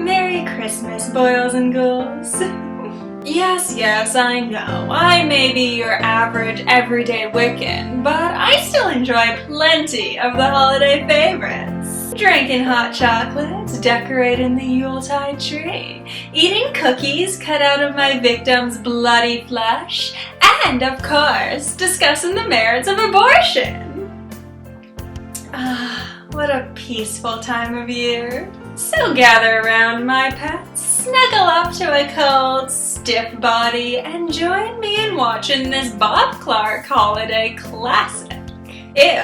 Merry Christmas, boils and ghouls. Yes, I know. I may be your average, everyday Wiccan, but I still enjoy plenty of the holiday favorites. Drinking hot chocolates, decorating the Yuletide tree, eating cookies cut out of my victim's bloody flesh, and, of course, discussing the merits of abortion. What a peaceful time of year. So gather around, my pets, snuggle up to a cold, stiff body, and join me in watching this Bob Clark holiday classic. Ew,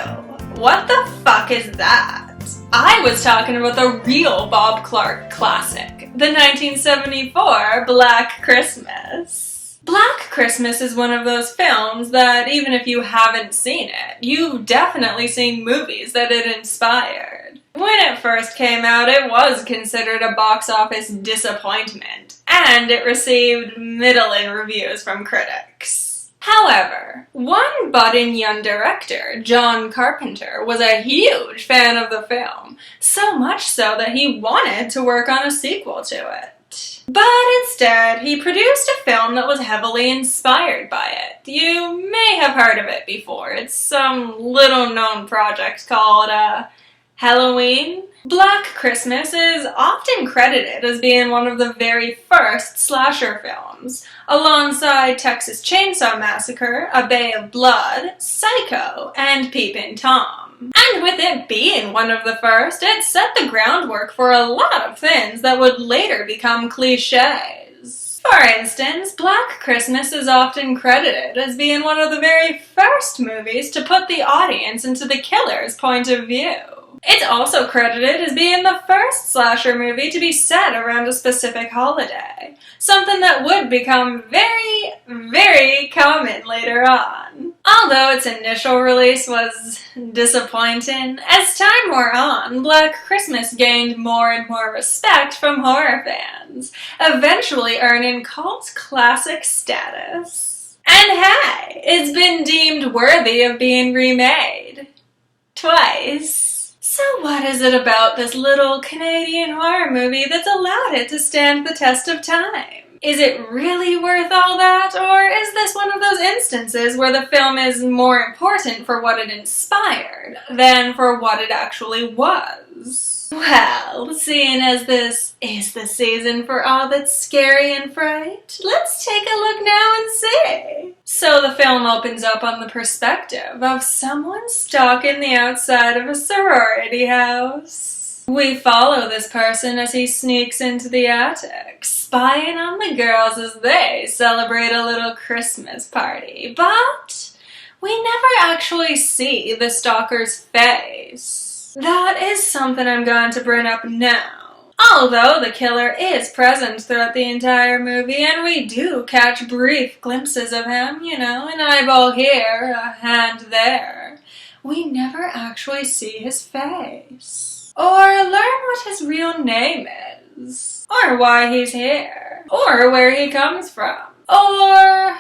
what the fuck is that? I was talking about the real Bob Clark classic, the 1974 Black Christmas. Black Christmas is one of those films that even if you haven't seen it, you've definitely seen movies that it inspired. When it first came out, it was considered a box office disappointment, and it received middling reviews from critics. However, one budding young director, John Carpenter, was a huge fan of the film, so much so that he wanted to work on a sequel to it. But instead, he produced a film that was heavily inspired by it. You may have heard of it before. It's some little-known project called, Halloween. Black Christmas is often credited as being one of the very first slasher films, alongside Texas Chainsaw Massacre, A Bay of Blood, Psycho, and Peepin' Tom. And with it being one of the first, it set the groundwork for a lot of things that would later become cliches. For instance, Black Christmas is often credited as being one of the very first movies to put the audience into the killer's point of view. It's also credited as being the first slasher movie to be set around a specific holiday, something that would become very, very common later on. Although its initial release was disappointing, as time wore on, Black Christmas gained more and more respect from horror fans, eventually earning cult classic status. And hey, it's been deemed worthy of being remade. Twice. So what is it about this little Canadian horror movie that's allowed it to stand the test of time? Is it really worth all that, or is this one of those instances where the film is more important for what it inspired than for what it actually was? Well, seeing as this is the season for all that's scary and fright, let's take a look now and see. So the film opens up on the perspective of someone stalking the outside of a sorority house. We follow this person as he sneaks into the attic, spying on the girls as they celebrate a little Christmas party, but we never actually see the stalker's face. That is something I'm going to bring up now. Although the killer is present throughout the entire movie, and we do catch brief glimpses of him, an eyeball here, a hand there, we never actually see his face. Or learn what his real name is. Or why he's here. Or where he comes from. Or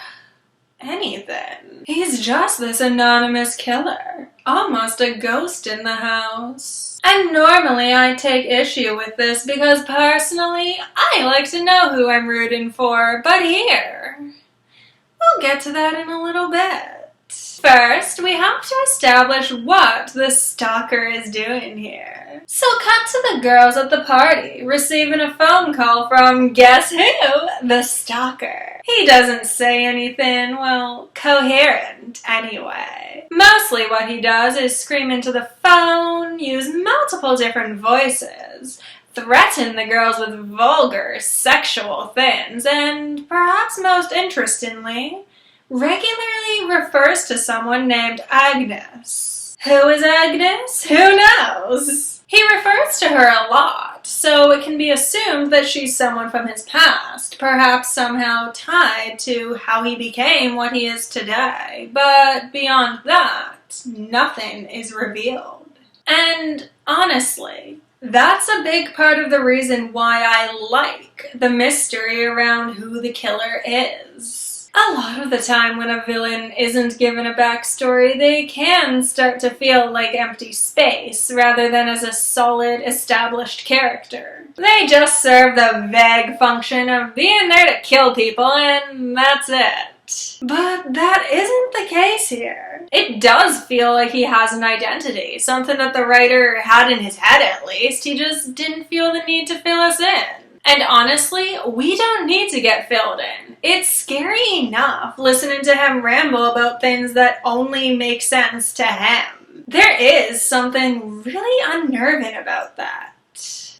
anything. He's just this anonymous killer. Almost a ghost in the house. And normally I take issue with this because personally, I like to know who I'm rooting for, but here, we'll get to that in a little bit. First, we have to establish what the stalker is doing here. So cut to the girls at the party, receiving a phone call from, guess who? The stalker. He doesn't say anything, well, coherent anyway. Mostly what he does is scream into the phone, use multiple different voices, threaten the girls with vulgar sexual things, and perhaps most interestingly, regularly refers to someone named Agnes. Who is Agnes? Who knows? He refers to her a lot, so it can be assumed that she's someone from his past, perhaps somehow tied to how he became what he is today. But beyond that, nothing is revealed. And honestly, that's a big part of the reason why I like the mystery around who the killer is. A lot of the time when a villain isn't given a backstory, they can start to feel like empty space rather than as a solid, established character. They just serve the vague function of being there to kill people, and that's it. But that isn't the case here. It does feel like he has an identity, something that the writer had in his head at least. He just didn't feel the need to fill us in. And honestly, we don't need to get filled in. It's scary enough listening to him ramble about things that only make sense to him. There is something really unnerving about that.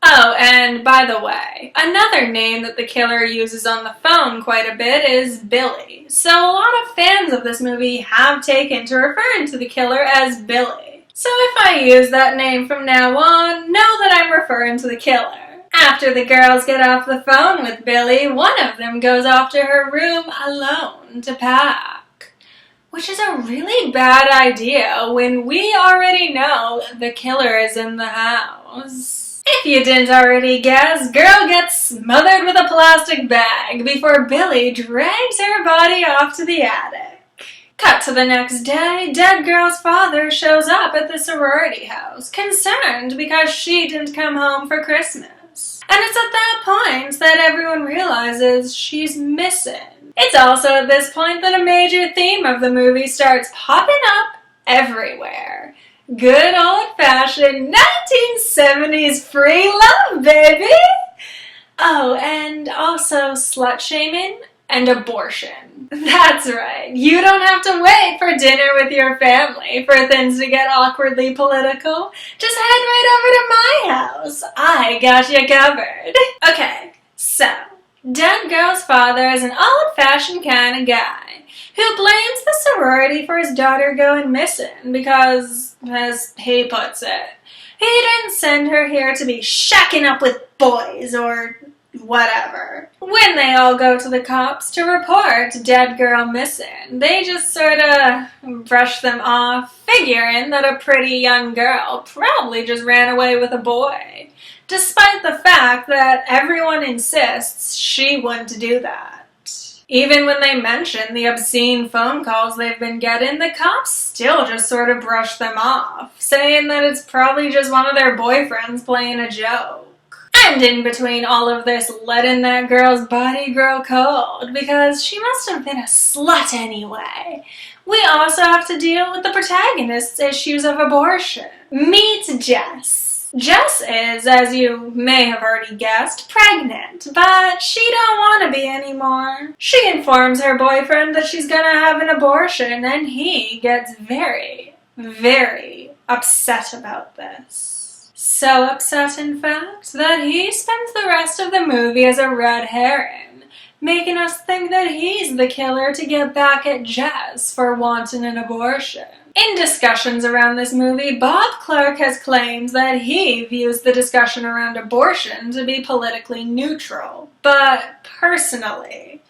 Oh, and by the way, another name that the killer uses on the phone quite a bit is Billy. So a lot of fans of this movie have taken to referring to the killer as Billy. So if I use that name from now on, know that I'm referring to the killer. After the girls get off the phone with Billy, one of them goes off to her room alone to pack. Which is a really bad idea when we already know the killer is in the house. If you didn't already guess, girl gets smothered with a plastic bag before Billy drags her body off to the attic. Cut to the next day, dead girl's father shows up at the sorority house, concerned because she didn't come home for Christmas. And it's at that point that everyone realizes she's missing. It's also at this point that a major theme of the movie starts popping up everywhere. Good old-fashioned 1970s free love, baby! Oh, and also slut-shaming and abortion. That's right. You don't have to wait for dinner with your family for things to get awkwardly political. Just head right over to my house. I got you covered. Okay, so, dead girl's father is an old-fashioned kind of guy who blames the sorority for his daughter going missing because, as he puts it, he didn't send her here to be shacking up with boys or whatever. When they all go to the cops to report dead girl missing, they just sort of brush them off, figuring that a pretty young girl probably just ran away with a boy, despite the fact that everyone insists she wouldn't do that. Even when they mention the obscene phone calls they've been getting, the cops still just sort of brush them off, saying that it's probably just one of their boyfriends playing a joke. And in between all of this, letting that girl's body grow cold, because she must have been a slut anyway. We also have to deal with the protagonist's issues of abortion. Meet Jess. Jess is, as you may have already guessed, pregnant, but she don't want to be anymore. She informs her boyfriend that she's gonna have an abortion, and he gets very, very upset about this. So upset, in fact, that he spends the rest of the movie as a red herring, making us think that he's the killer to get back at Jess for wanting an abortion. In discussions around this movie, Bob Clark has claimed that he views the discussion around abortion to be politically neutral. But personally,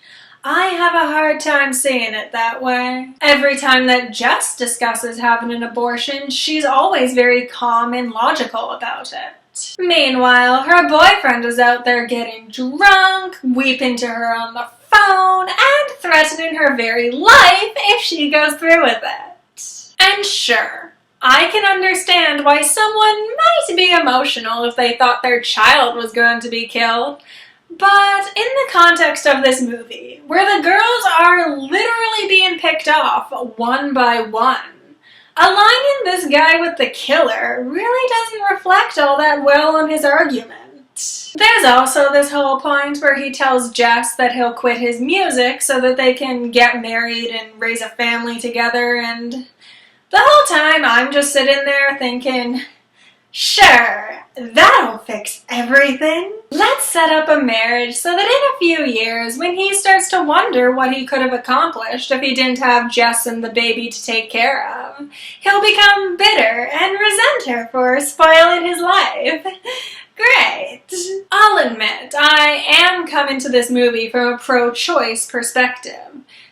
I have a hard time seeing it that way. Every time that Jess discusses having an abortion, she's always very calm and logical about it. Meanwhile, her boyfriend is out there getting drunk, weeping to her on the phone, and threatening her very life if she goes through with it. And sure, I can understand why someone might be emotional if they thought their child was going to be killed. But in the context of this movie, where the girls are literally being picked off one by one, aligning this guy with the killer really doesn't reflect all that well on his argument. There's also this whole point where he tells Jess that he'll quit his music so that they can get married and raise a family together, and the whole time I'm just sitting there thinking, sure, that'll fix everything. Let's set up a marriage so that in a few years, when he starts to wonder what he could have accomplished if he didn't have Jess and the baby to take care of, he'll become bitter and resent her for spoiling his life. Great. I'll admit, I am coming to this movie from a pro-choice perspective.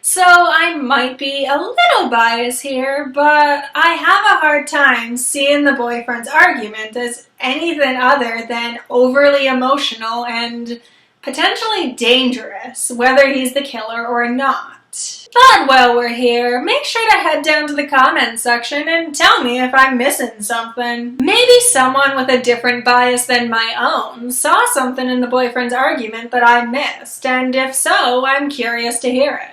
So I might be a little biased here, but I have a hard time seeing the boyfriend's argument as anything other than overly emotional and potentially dangerous, whether he's the killer or not. But while we're here, make sure to head down to the comments section and tell me if I'm missing something. Maybe someone with a different bias than my own saw something in the boyfriend's argument that I missed, and if so, I'm curious to hear it.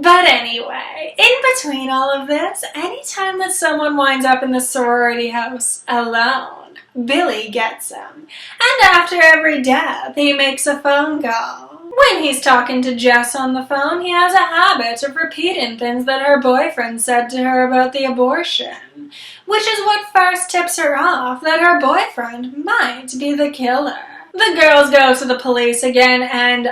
But anyway, in between all of this, anytime that someone winds up in the sorority house alone, Billy gets him. And after every death, he makes a phone call. When he's talking to Jess on the phone, he has a habit of repeating things that her boyfriend said to her about the abortion, which is what first tips her off that her boyfriend might be the killer. The girls go to the police again, and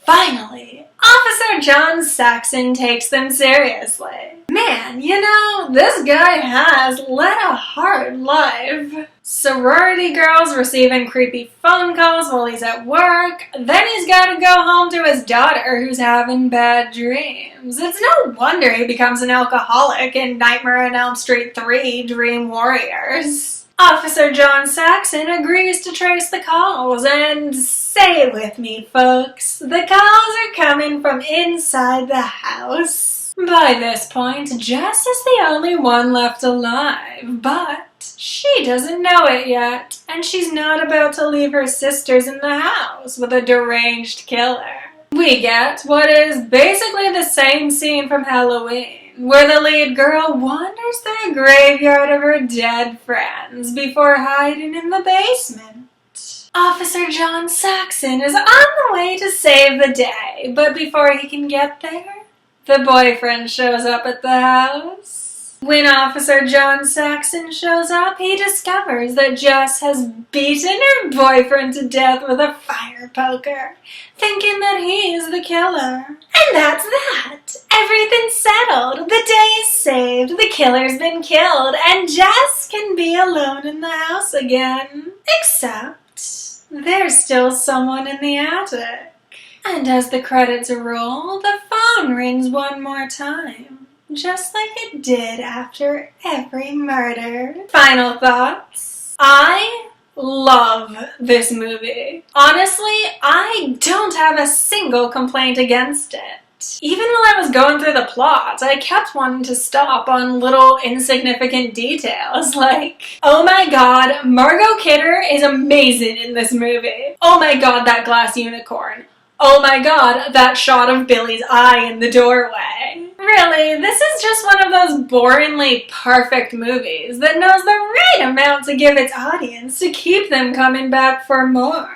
finally, Officer John Saxon takes them seriously. Man, you know, this guy has led a hard life. Sorority girls receiving creepy phone calls while he's at work. Then he's got to go home to his daughter who's having bad dreams. It's no wonder he becomes an alcoholic in Nightmare on Elm Street 3 Dream Warriors. Officer John Saxon agrees to trace the calls, and say it with me, folks, the calls are coming from inside the house. By this point, Jess is the only one left alive, but she doesn't know it yet, and she's not about to leave her sisters in the house with a deranged killer. We get what is basically the same scene from Halloween, where the lead girl wanders through a graveyard of her dead friends before hiding in the basement. Officer John Saxon is on the way to save the day, but before he can get there, the boyfriend shows up at the house. When Officer John Saxon shows up, he discovers that Jess has beaten her boyfriend to death with a fire poker, thinking that he's the killer. And that's that! Everything's settled, the day is saved, the killer's been killed, and Jess can be alone in the house again. Except there's still someone in the attic. And as the credits roll, the phone rings one more time, just like it did after every murder. Final thoughts. I love this movie. Honestly, I don't have a single complaint against it. Even while I was going through the plot, I kept wanting to stop on little insignificant details like, oh my god, Margot Kidder is amazing in this movie. Oh my god, that glass unicorn. Oh my god, that shot of Billy's eye in the doorway. Really, this is just one of those boringly perfect movies that knows the right amount to give its audience to keep them coming back for more.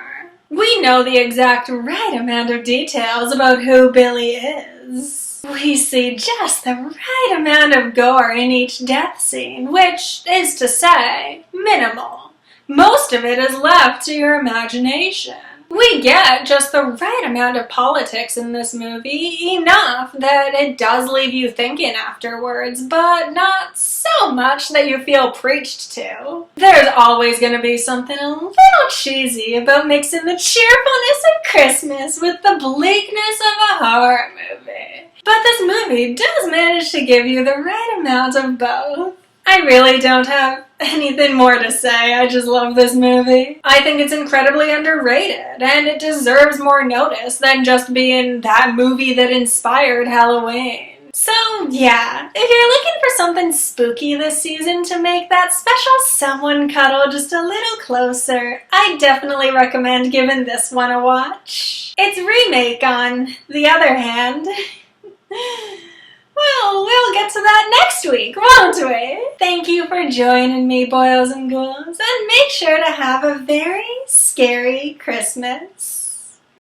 We know the exact right amount of details about who Billy is. We see just the right amount of gore in each death scene, which is to say, minimal. Most of it is left to your imagination. We get just the right amount of politics in this movie, enough that it does leave you thinking afterwards, but not so much that you feel preached to. There's always going to be something a little cheesy about mixing the cheerfulness of Christmas with the bleakness of a horror movie. But this movie does manage to give you the right amount of both. I really don't have anything more to say. I just love this movie. I think it's incredibly underrated, and it deserves more notice than just being that movie that inspired Halloween. So yeah, if you're looking for something spooky this season to make that special someone cuddle just a little closer, I definitely recommend giving this one a watch. Its remake, on the other hand, well, we'll get to that next week, won't we? Thank you for joining me, boys and ghouls, and make sure to have a very scary Christmas.